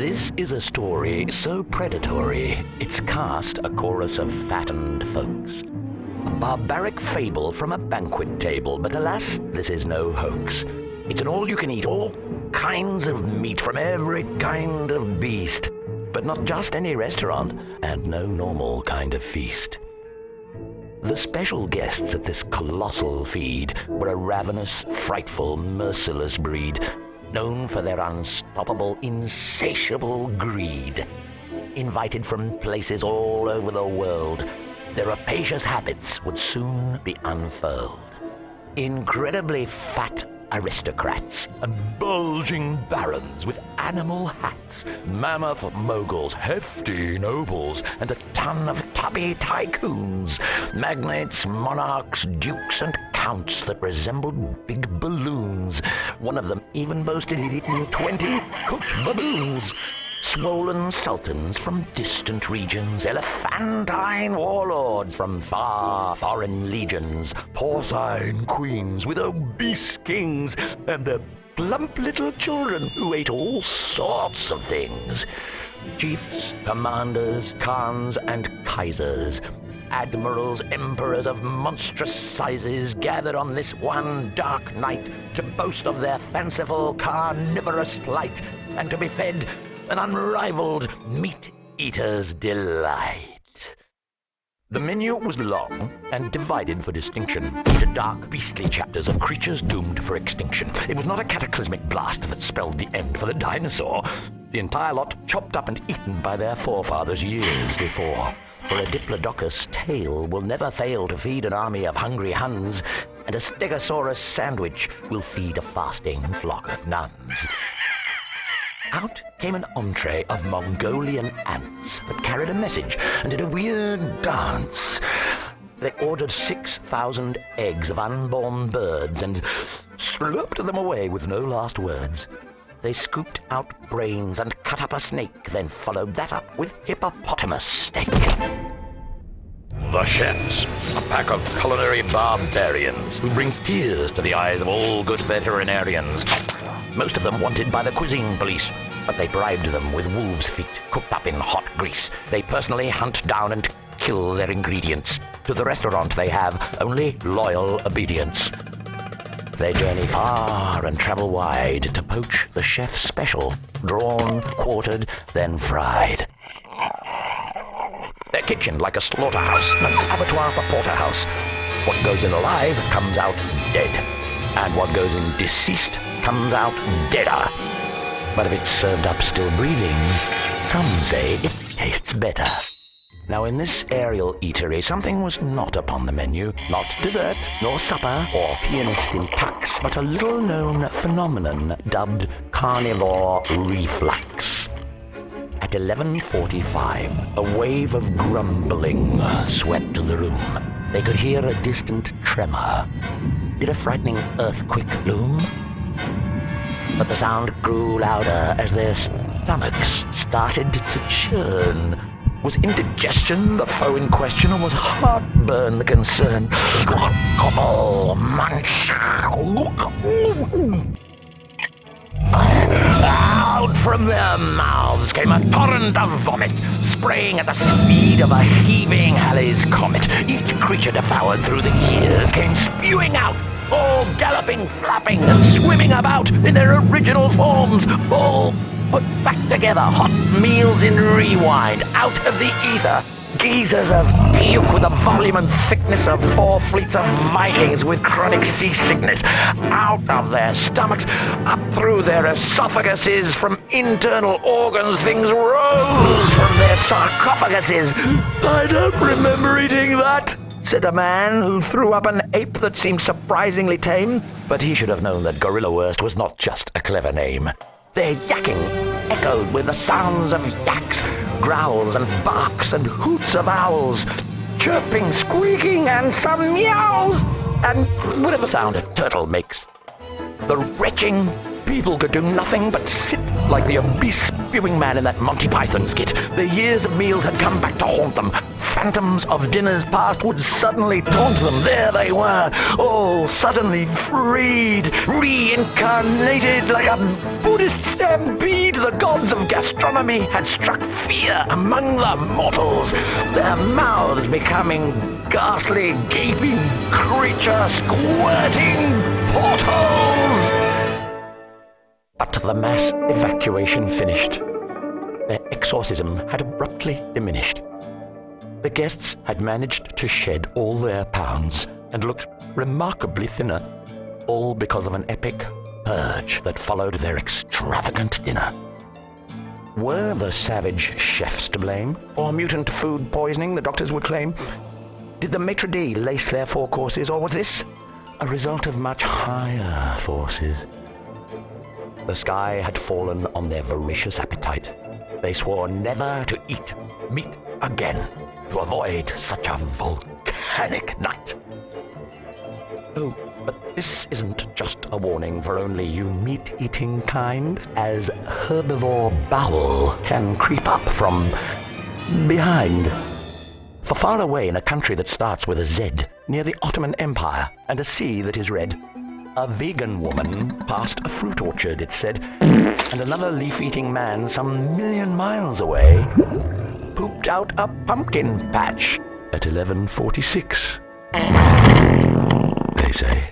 This is a story so predatory, it's cast a chorus of fattened folks. A barbaric fable from a banquet table, but alas, this is no hoax. It's an all-you-can-eat, all kinds of meat from every kind of beast, but not just any restaurant, and no normal kind of feast. The special guests at this colossal feed were a ravenous, frightful, merciless breed, known for their unstoppable, insatiable greed. Invited from places all over the world, their rapacious habits would soon be unfurled. Incredibly fat aristocrats and bulging barons with animal hats, mammoth moguls, hefty nobles, and a ton of tubby tycoons, magnates, monarchs, dukes, and counts that resembled big balloons. One of them even boasted he'd eaten 20 cooked baboons. Swollen sultans from distant regions, elephantine warlords from far foreign legions, porcine queens with obese kings, and their plump little children who ate all sorts of things. Chiefs, commanders, khans, and kaisers, admirals, emperors of monstrous sizes gathered on this one dark night to boast of their fanciful carnivorous plight and to be fed an unrivaled meat-eater's delight. The menu was long and divided for distinction into dark, beastly chapters of creatures doomed for extinction. It was not a cataclysmic blast that spelled the end for the dinosaur. The entire lot chopped up and eaten by their forefathers years before. For a diplodocus tail will never fail to feed an army of hungry Huns, and a stegosaurus sandwich will feed a fasting flock of nuns. Out came an entree of Mongolian ants that carried a message and did a weird dance. They ordered 6,000 eggs of unborn birds and slurped them away with no last words. They scooped out brains and cut up a snake, then followed that up with hippopotamus steak. The chefs, a pack of culinary barbarians who bring tears to the eyes of all good veterinarians. Most of them wanted by the cuisine police, but they bribed them with wolves' feet cooked up in hot grease. They personally hunt down and kill their ingredients. To the restaurant they have only loyal obedience. They journey far and travel wide to poach the chef's special, drawn, quartered, then fried. Their kitchen like a slaughterhouse, an abattoir for porterhouse. What goes in alive comes out dead, and what goes in deceased comes out deader. But if it's served up still breathing, some say it tastes better. Now in this aerial eatery, something was not upon the menu. Not dessert, nor supper, or pianist in tux, but a little-known phenomenon dubbed Carnivore Reflux. At 11:45, a wave of grumbling swept the room. They could hear a distant tremor. Did a frightening earthquake loom? But the sound grew louder as their stomachs started to churn. Was indigestion the foe in question, or was heartburn the concern? Gobble, munch. Out from their mouths came a torrent of vomit, spraying at the speed of a heaving Halley's comet. Each creature devoured through the years came spewing out, all galloping, flapping, and swimming about in their original forms, all put back together, hot meals in rewind, out of the ether, geysers of puke with the volume and thickness of 4 fleets of Vikings with chronic seasickness, out of their stomachs, up through their esophaguses, from internal organs things rose from their sarcophaguses. I don't remember eating that, said a man who threw up an ape that seemed surprisingly tame, but he should have known that Gorilla Worst was not just a clever name. Their yakking echoed with the sounds of yaks, growls and barks and hoots of owls, chirping, squeaking, and some meows, and whatever sound a turtle makes. The retching people could do nothing but sit like the obese spewing man in that Monty Python skit. Their years of meals had come back to haunt them, phantoms of dinners past would suddenly taunt them. There they were, all suddenly freed, reincarnated like a Buddhist stampede. The gods of gastronomy had struck fear among the mortals, their mouths becoming ghastly, gaping creatures, squirting portals. But the mass evacuation finished. Their exorcism had abruptly diminished. The guests had managed to shed all their pounds and looked remarkably thinner, all because of an epic purge that followed their extravagant dinner. Were the savage chefs to blame, or mutant food poisoning, the doctors would claim? Did the maitre d' lace their 4 courses, or was this a result of much higher forces? The sky had fallen on their voracious appetite. They swore never to eat meat again, to avoid such a volcanic night. Oh, but this isn't just a warning for only you meat-eating kind, as herbivore bowel can creep up from behind. For far away in a country that starts with a Z, near the Ottoman Empire, and a sea that is red, a vegan woman passed a fruit orchard, it said, and another leaf-eating man some million miles away pooped out a pumpkin patch at 11:46. They say.